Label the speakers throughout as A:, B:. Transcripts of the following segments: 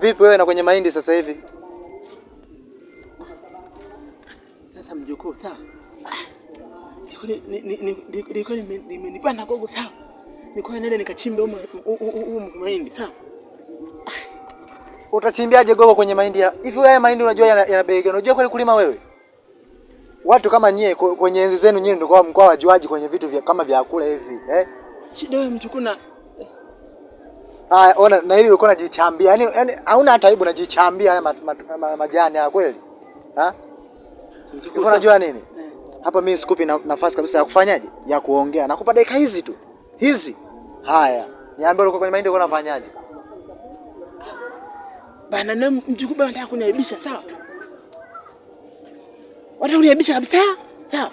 A: Vipi wewe na kwenye mahindi sasa hivi?
B: Sasa mjukuu, sawa? Nilikuwa nimenipanda gogo, sawa? Nilikuwa nenda nikachimbe huko mahindi, sawa?
A: Utachimbiaje gogo kwenye mahindi ya? Hivi wewe mahindi unajua yana bei gani? Unajua kweli kulima wewe? Watu kama nyie kwenye enzi zenu nyie ndio mkoa wajuaji kwenye vitu vya kama vyakula hivi, eh?
B: Shida wewe mjukuu na
A: ona na hili ulikuwa unajichambia. Yaani hauna hata aibu unajichambia haya majani haya kweli? Ha? Mjukuu unajua nini? Hapa mimi sikupi nafasi kabisa ya kufanyaje? Ya kuongea. Nakupa dakika hizi tu. Hizi. Haya. Niambie uko kwenye mahindi uko unafanyaje?
B: Bana na mjukuu bana anataka kuniaibisha, sawa? Wanataka kuniaibisha kabisa, sawa?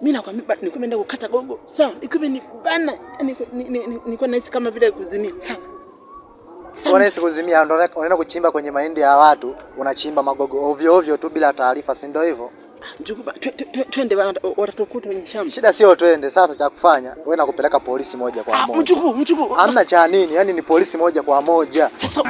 B: Mimi nakwambia nilikuwa naenda kukata gogo, sawa? Nilikuwa ni bana, nilikuwa nahisi kama vile kuzimia, sawa?
A: Unahisi kuzimia, ndio unaenda kuchimba kwenye mahindi ya watu, unachimba magogo ovyo ovyo tu bila taarifa, si ndio hivyo?
B: Mjukuu, twende bana, watatukuta kwenye shamba.
A: Shida sio twende, sasa cha kufanya wewe na kupeleka polisi moja kwa moja.
B: Mjukuu.
A: Hamna cha nini? Yaani ni polisi moja kwa moja.
B: Sasa